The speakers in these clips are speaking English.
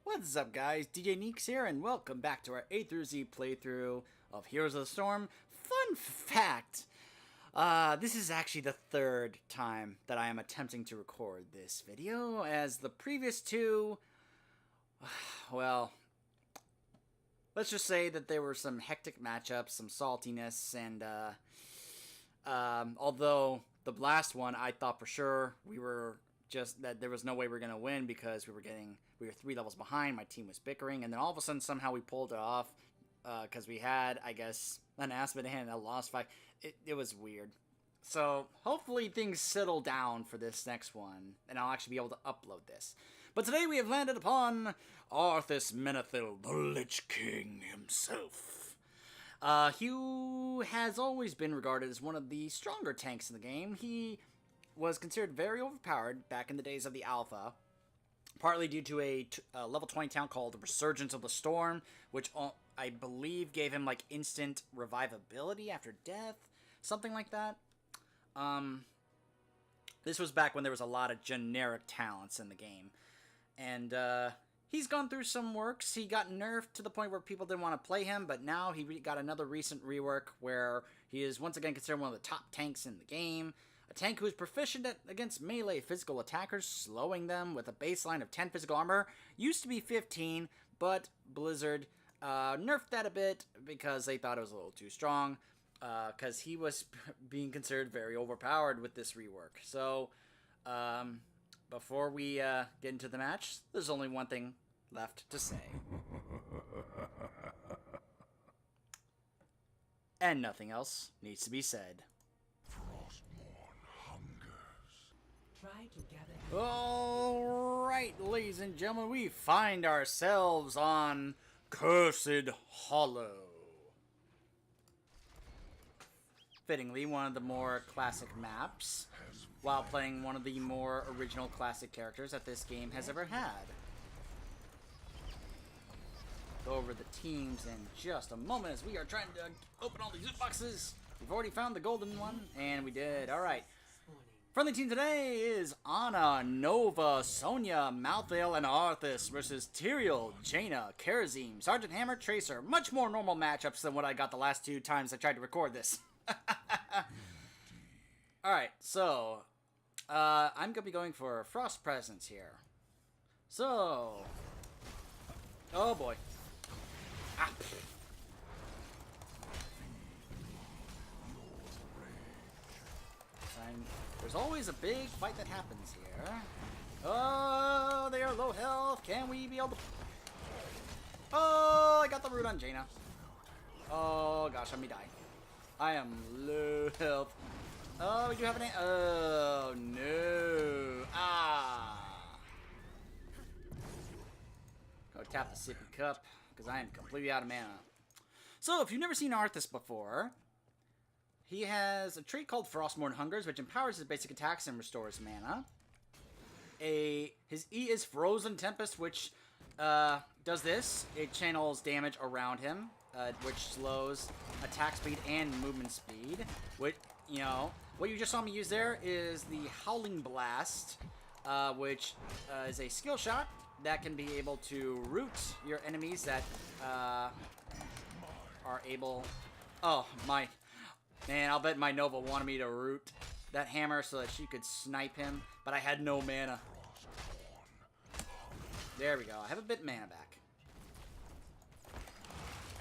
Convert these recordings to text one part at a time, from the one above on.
What's up guys, DJ Neeks here, and welcome back to our A through Z playthrough of Heroes of the Storm. Fun fact, this is actually the third time that I am attempting to record this video, as the previous two, well, let's just say that there were some hectic matchups, some saltiness, and although the last one I thought for sure that there was no way we were going to win because we were 3 levels behind, my team was bickering, and then all of a sudden somehow we pulled it off because we had, I guess, an Aspen and a lost fight. It was weird. So hopefully things settle down for this next one, and I'll actually be able to upload this. But today we have landed upon Arthas Menethil, the Lich King himself. Hugh has always been regarded as one of the stronger tanks in the game. He was considered very overpowered back in the days of the Alpha, partly due to a level 20 talent called the Resurgence of the Storm, which I believe gave him like instant revivability after death, something like that. This was back when there was a lot of generic talents in the game, and he's gone through some works. He got nerfed to the point where people didn't want to play him, but now he got another recent rework where he is once again considered one of the top tanks in the game. A tank who is proficient against melee physical attackers, slowing them with a baseline of 10 physical armor. Used to be 15, but Blizzard nerfed that a bit because they thought it was a little too strong, because he was being considered very overpowered with this rework. So, before we get into the match, there's only one thing left to say. And nothing else needs to be said. Alright, ladies and gentlemen, we find ourselves on Cursed Hollow. Fittingly, one of the more classic maps, while playing one of the more original classic characters that this game has ever had. Go over the teams in just a moment as we are trying to open all these loot boxes. We've already found the golden one, and we did. Alright. Friendly team today is Ana, Nova, Sonya, Malthael, and Arthas versus Tyrael, Jaina, Karazim, Sergeant Hammer, Tracer. Much more normal matchups than what I got the last 2 times I tried to record this. Alright, so I'm gonna be going for Frost Presence here. So, oh boy. Ah. There's always a big fight that happens here. Oh, they are low health. Can we be able to... Oh, I got the root on Jaina. Oh, gosh, let me die. I am low health. Oh, we do have an... Oh, no. Ah. Go tap the sippy cup, because I am completely out of mana. So, if you've never seen Arthas before, he has a trait called Frostmourne Hungers, which empowers his basic attacks and restores mana. His E is Frozen Tempest, which does this. It channels damage around him, which slows attack speed and movement speed. Which, you know, what you just saw me use there is the Howling Blast, which is a skill shot that can be able to root your enemies that are able... Oh, my... Man, I'll bet my Nova wanted me to root that hammer so that she could snipe him, but I had no mana. There we go. I have a bit of mana back.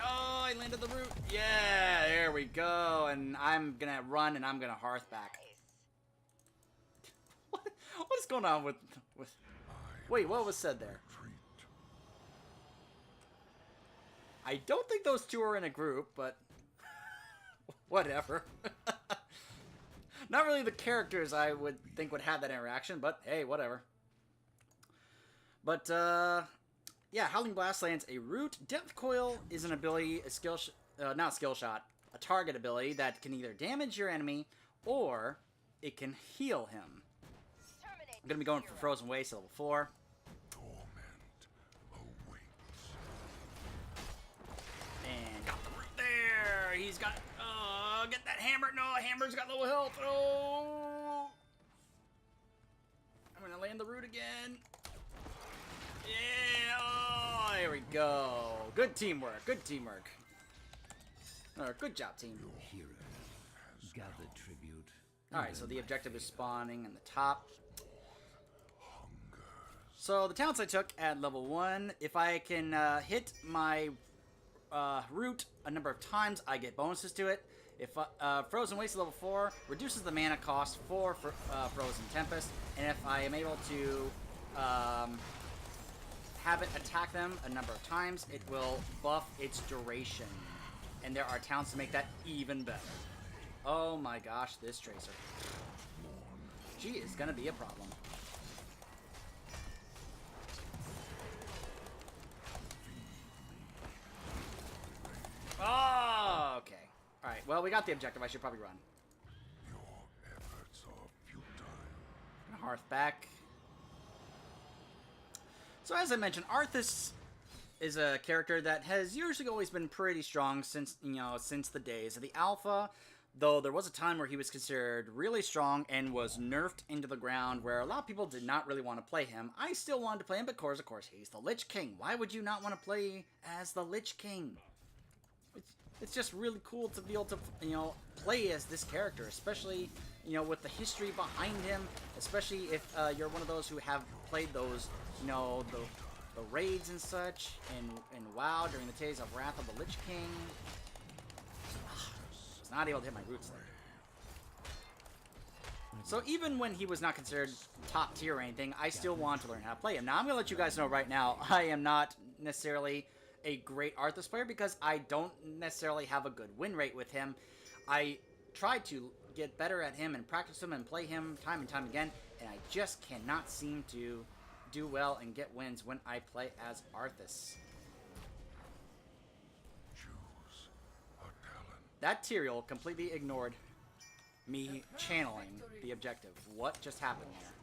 Oh, I landed the root. Yeah, there we go. And I'm gonna run and I'm gonna hearth back. What is going on with... Wait, what was said there? I don't think those two are in a group, but... Whatever. Not really the characters I would think would have that interaction, but hey, whatever. But, yeah, Howling Blast lands a root. Depth Coil is an ability, not a skill shot, a target ability that can either damage your enemy or it can heal him. I'm going to be going for Frozen Waste level 4. And got the root there. He's got... get that hammer. No, hammer's got low health. Oh. I'm going to land the root again. Yeah. Oh. go. Good teamwork. Good teamwork. Good job, team. Hero, gather tribute. Alright, so the objective is spawning in the top. So the talents I took at level 1, if I can hit my root a number of times, I get bonuses to it. If Frozen Waste level 4 reduces the mana cost for Frozen Tempest, and if I am able to have it attack them a number of times, it will buff its duration. And there are talents to make that even better. Oh my gosh, this Tracer. She is gonna be a problem. Oh, okay. Alright, well, we got the objective. I should probably run. Your efforts are futile. Hearth back. So as I mentioned, Arthas is a character that has usually always been pretty strong since the days of the alpha, though there was a time where he was considered really strong and was nerfed into the ground where a lot of people did not really want to play him. I still wanted to play him, but of course, he's the Lich King. Why would you not want to play as the Lich King? It's just really cool to be able to, play as this character, especially, with the history behind him, especially if you're one of those who have played those, the raids and such, and WoW during the days of Wrath of the Lich King. I was not able to hit my roots there. So even when he was not considered top tier or anything, I still want to learn how to play him. Now I'm going to let you guys know right now, I am not necessarily a great Arthas player because I don't necessarily have a good win rate with him. I tried to get better at him and practice him and play him time and time again, and I just cannot seem to do well and get wins when I play as Arthas. Choose a talent. That Tyrael completely ignored me channeling the objective. What just happened there?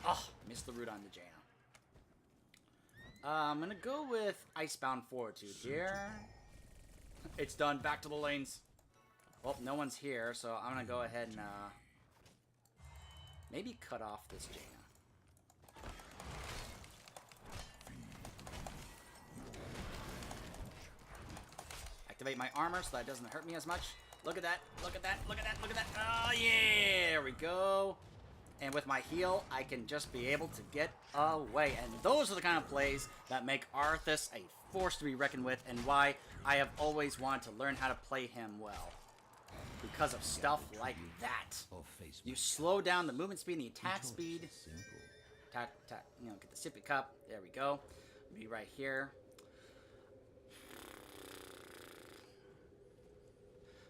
Oh, missed the root on the Jaina. I'm gonna go with Icebound Fortitude here. It's done. Back to the lanes. Well, no one's here, so I'm gonna go ahead and maybe cut off this Jaina. Activate my armor so that doesn't hurt me as much. Look at that. Look at that. Look at that. Look at that. Oh, yeah. There we go. And with my heal, I can just be able to get away. And those are the kind of plays that make Arthas a force to be reckoned with, and why I have always wanted to learn how to play him well. Because of stuff like that. You slow down the movement speed and the attack speed. Attack, get the sippy cup. There we go. Be right here.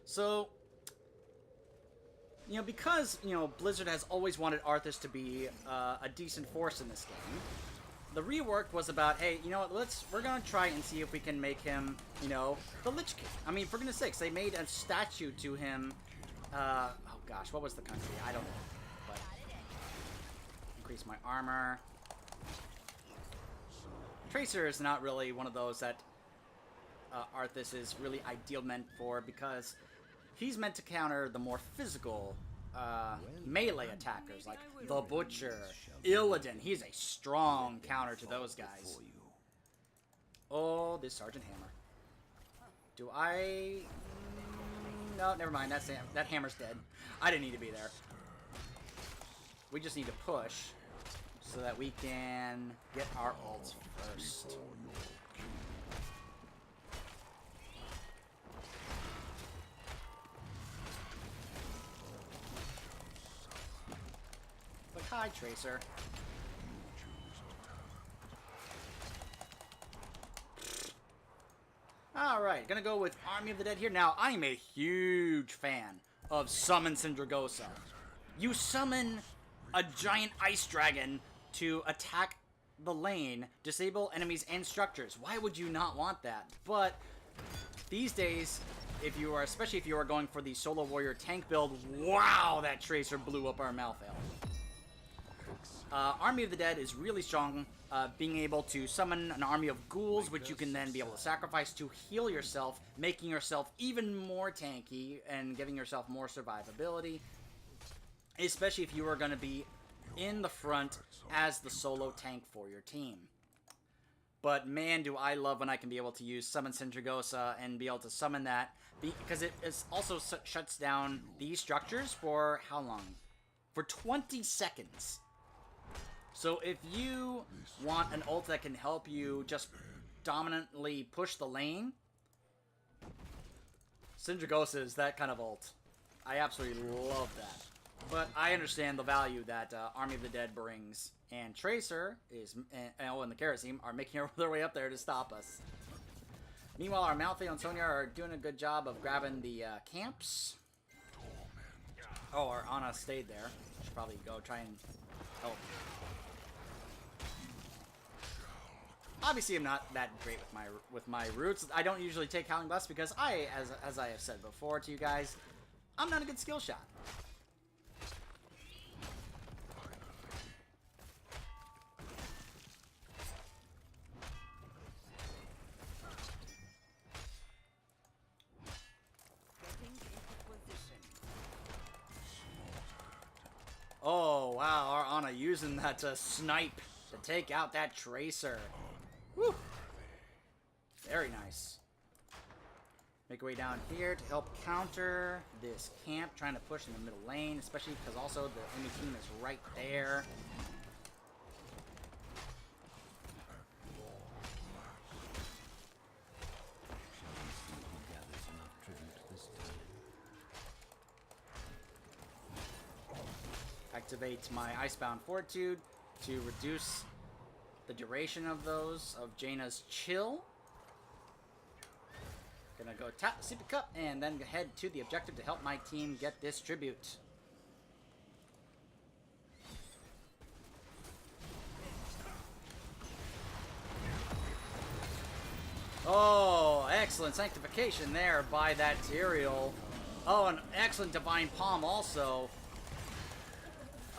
So, because, Blizzard has always wanted Arthas to be a decent force in this game, the rework was about, hey, we're gonna try and see if we can make him, the Lich King. I mean, for goodness sakes, they made a statue to him, oh gosh, what was the country? I don't know, but increase my armor. Tracer is not really one of those that Arthas is really ideal meant for, because he's meant to counter the more physical melee attackers, like the Butcher, Illidan. He's a strong counter to those guys. Oh, this Sergeant Hammer. Do I... No, never mind. That hammer's dead. I didn't need to be there. We just need to push so that we can get our ults first. But hi, Tracer. Alright, gonna go with Army of the Dead here. Now, I am a huge fan of Summon Syndragosa. You summon a giant ice dragon to attack the lane, disable enemies and structures. Why would you not want that? But these days, especially if you are going for the solo warrior tank build, wow, that Tracer blew up our Malthael. Army of the Dead is really strong, being able to summon an army of ghouls, which you can then be able to sacrifice to heal yourself, making yourself even more tanky and giving yourself more survivability. Especially if you are going to be in the front as the solo tank for your team. But man, do I love when I can be able to use Summon Sindragosa and be able to summon that, because it also shuts down these structures for how long? For 20 seconds. So if you want an ult that can help you just dominantly push the lane, Sindragosa is that kind of ult. I absolutely love that. But I understand the value that Army of the Dead brings. And Tracer is, and the Kharazim are making their way up there to stop us. Meanwhile, our Malthael and Sonya are doing a good job of grabbing the camps. Oh, our Ana stayed there. Should probably go try and help. Obviously, I'm not that great with my roots. I don't usually take Howling Blast because as I have said before to you guys, I'm not a good skill shot. Oh, wow, our Ana using that snipe to take out that Tracer. Woo! Very nice. Make our way down here to help counter this camp trying to push in the middle lane, especially because also the enemy team is right there. Activate my Icebound Fortitude to reduce the duration of those, of Jaina's chill. Gonna go tap the Sippy Cup and then head to the objective to help my team get this tribute. Oh, excellent sanctification there by that Tyrael. Oh, an excellent Divine Palm also.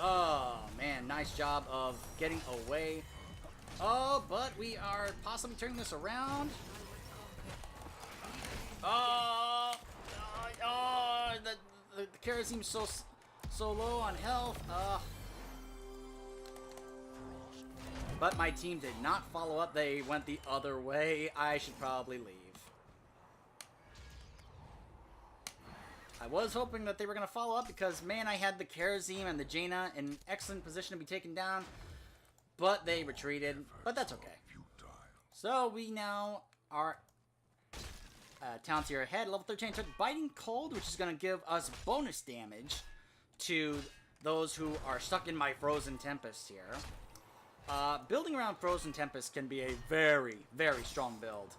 Oh, man, nice job of getting away. Oh, but we are possibly turning this around. Oh, the Kharazim's so low on health. But my team did not follow up. They went the other way. I should probably leave. I was hoping that they were going to follow up because, man, I had the Kharazim and the Jaina in excellent position to be taken down. But they retreated. But that's okay. So we now are talents here ahead. Level 13 took Biting Cold, which is going to give us bonus damage to those who are stuck in my Frozen Tempest here. Building around Frozen Tempest can be a very, very strong build.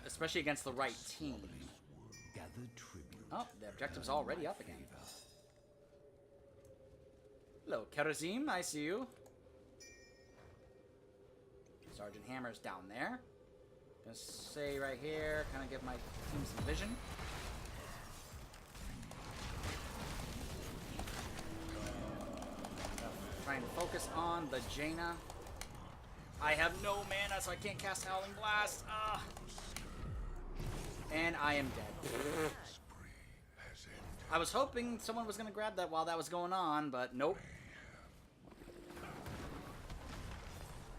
Especially against the right team. Oh, the objective's already up again. Hello, Kharazim, I see you. Sergeant Hammer's down there. Gonna stay right here, kind of give my team some vision. Trying to focus on the Jaina. I have no mana, so I can't cast Howling Blast. And I am dead. I was hoping someone was going to grab that while that was going on, but nope.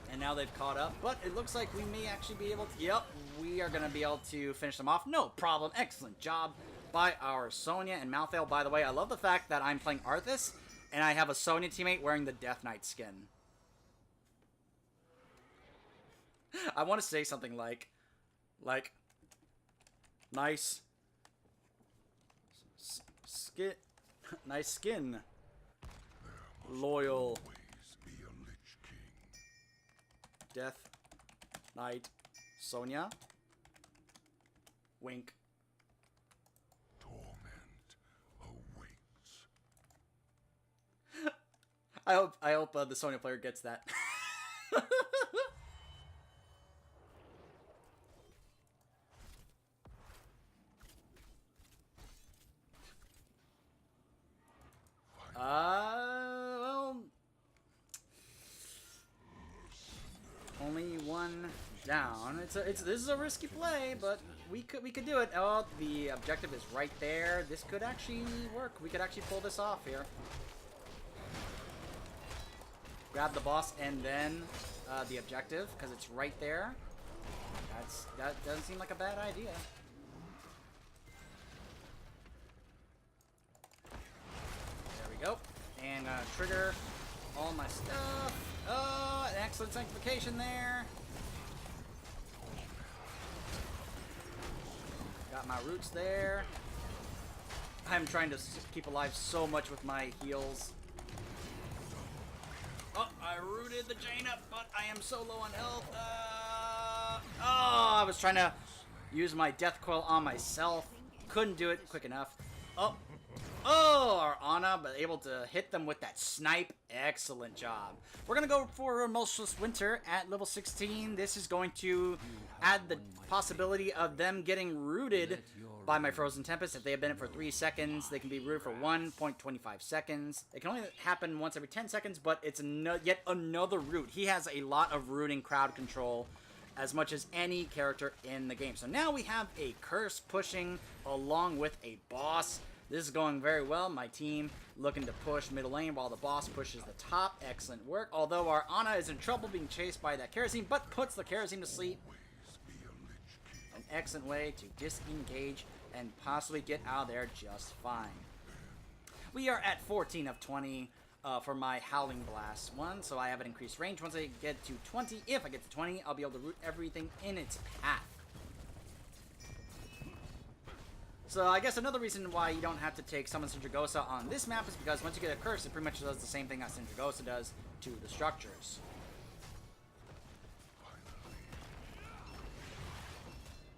And now they've caught up, but it looks like we may actually be able to... Yep, we are going to be able to finish them off. No problem. Excellent job by our Sonya and Malthael. By the way, I love the fact that I'm playing Arthas, and I have a Sonya teammate wearing the Death Knight skin. I want to say something like, nice skin, nice skin, loyal Death Knight Sonya. Wink. Torment awaits. I hope the Sonya player gets that. Well, only one down. This is a risky play, but we could do it. Oh, the objective is right there. This could actually work. We could actually pull this off here. grab the boss and then the objective, because it's right there. That doesn't seem like a bad idea. There we go. And trigger all my stuff. Oh, an excellent sanctification there. Got my roots there. I'm trying to keep alive so much with my heals. Oh, I rooted the Jaina, but I am so low on health. Oh, I was trying to use my death coil on myself. Couldn't do it quick enough. Oh, our Ana, but able to hit them with that snipe. Excellent job. We're going to go for Remorseless Winter at level 16. This is going to add the possibility of them getting rooted by my Frozen Tempest. If they have been it for 3 seconds, they can be rooted for 1.25 seconds. It can only happen once every 10 seconds, but it's yet another root. He has a lot of rooting crowd control, as much as any character in the game. So now we have a curse pushing along with a boss. This is going very well. My team looking to push middle lane while the boss pushes the top. Excellent work. Although our Ana is in trouble being chased by that Kerosene, but puts the Kerosene to sleep. An excellent way to disengage and possibly get out of there just fine. We are at 14 of 20 for my Howling Blast one, so I have an increased range. Once I get to 20, if I get to 20, I'll be able to root everything in its path. So I guess another reason why you don't have to take Summon Sindragosa on this map is because once you get a curse, it pretty much does the same thing that Sindragosa does to the structures.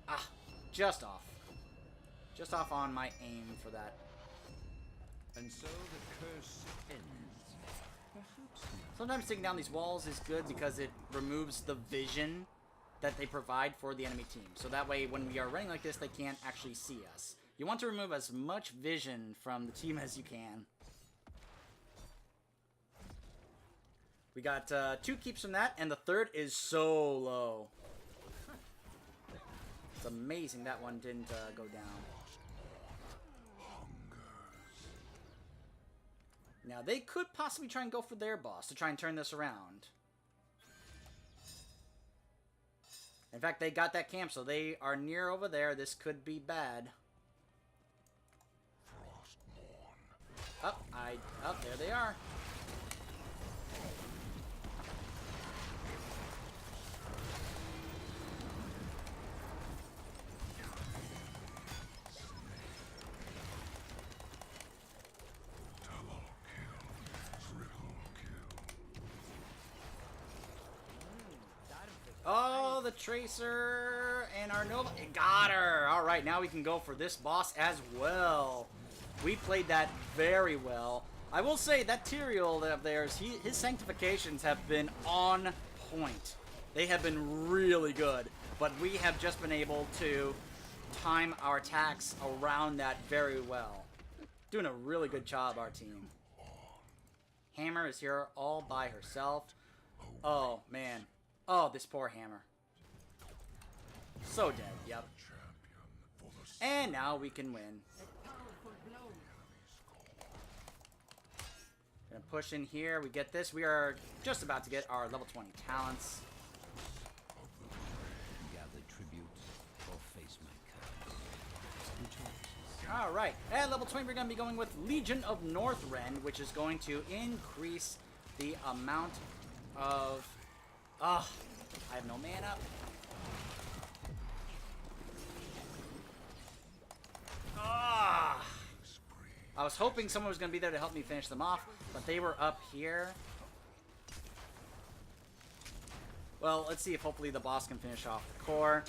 Ah, just off. Just off on my aim for that. And so the curse ends. Perhaps not. Sometimes taking down these walls is good because it removes the vision that they provide for the enemy team. So that way, when we are running like this, they can't actually see us. You want to remove as much vision from the team as you can. We got 2 keeps from that, and the third is so low. It's amazing that one didn't go down. Now, they could possibly try and go for their boss to try and turn this around. In fact, they got that camp, so they are near over there. This could be bad. Oh, there they are. Oh, the Tracer and our Nova. Got her. All right, now we can go for this boss as well. We played that very well. I will say that Tyrael of theirs, his sanctifications have been on point. They have been really good, but we have just been able to time our attacks around that very well. Doing a really good job, our team. Hammer is here all by herself. Oh, man. Oh, this poor Hammer. So dead, yep. And now we can win. Gonna push in here. We get this. We are just about to get our level 20 talents. Gather tribute or face my curse. Alright. At level 20, we're going to be going with Legion of Northrend, which is going to increase the amount of... I have no mana. I was hoping someone was going to be there to help me finish them off, but they were up here. Well, let's see if hopefully the boss can finish off the core.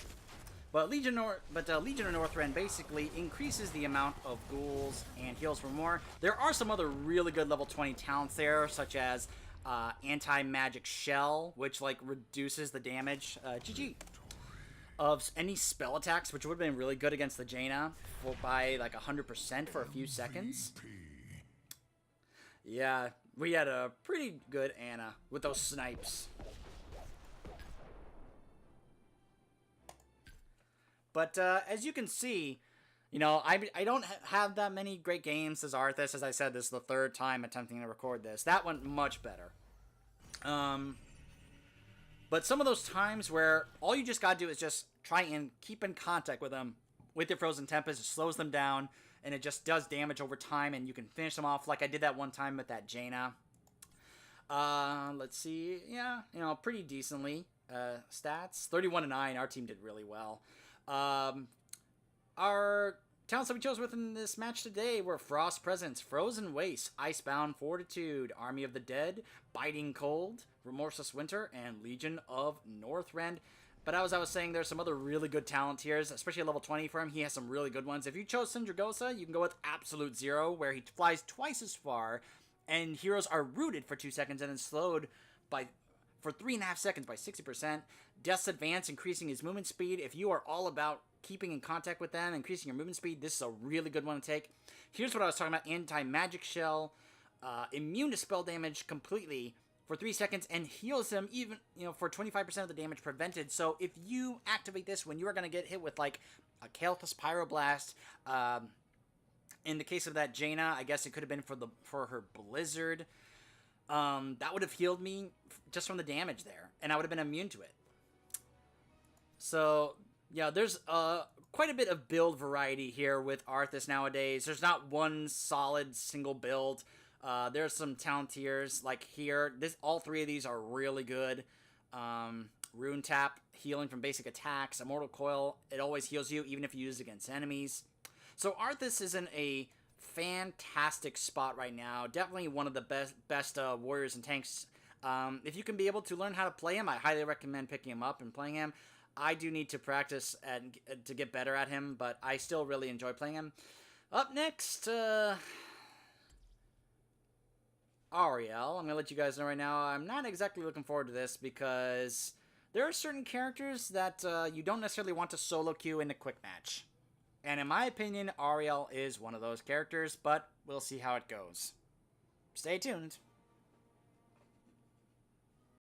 But Legion of Northrend basically increases the amount of ghouls and heals for more. There are some other really good level 20 talents there, such as Anti-Magic Shell, which like reduces the damage. GG. Of any spell attacks, which would have been really good against the Jaina by like 100% for a few seconds. Yeah, we had a pretty good Ana with those snipes. But as you can see, you know, I don't have that many great games as Arthas. As I said, this is the 3rd time attempting to record this. That went much better. But some of those times where all you just gotta do is just try and keep in contact with them with your Frozen Tempest, it slows them down, and it just does damage over time, and you can finish them off like I did that one time with that Jaina. Let's see. Yeah, pretty decently. Stats 31-9. Our team did really well. Our talents that we chose within this match today were Frost Presence, Frozen Waste, Icebound Fortitude, Army of the Dead, Biting Cold, Remorseless Winter, and Legion of Northrend. But as I was saying, there's some other really good talent tiers, especially at level 20 for him. He has some really good ones. If you chose Syndragosa, you can go with Absolute Zero, where he flies twice as far, and heroes are rooted for 2 seconds and then slowed for 3.5 seconds by 60%. Death's Advance, increasing his movement speed. If you are all about keeping in contact with them, increasing your movement speed, this is a really good one to take. Here's what I was talking about. Anti-Magic Shell, immune to spell damage completely for 3 seconds, and heals him even, for 25% of the damage prevented. So if you activate this when you are going to get hit with, like, a Kael'thas Pyroblast, in the case of that Jaina, I guess it could have been for her Blizzard, that would have healed me just from the damage there, and I would have been immune to it. So, yeah, there's quite a bit of build variety here with Arthas nowadays. There's not one solid single build. There's some talent tiers, like here. All 3 of these are really good. Rune Tap, healing from basic attacks. Immortal Coil, it always heals you, even if you use it against enemies. So Arthas is in a fantastic spot right now. Definitely one of the best warriors and tanks. If you can be able to learn how to play him, I highly recommend picking him up and playing him. I do need to practice to get better at him, but I still really enjoy playing him. Up next, Ariel. I'm going to let you guys know right now, I'm not exactly looking forward to this because there are certain characters that you don't necessarily want to solo queue in a quick match. And in my opinion, Ariel is one of those characters, but we'll see how it goes. Stay tuned.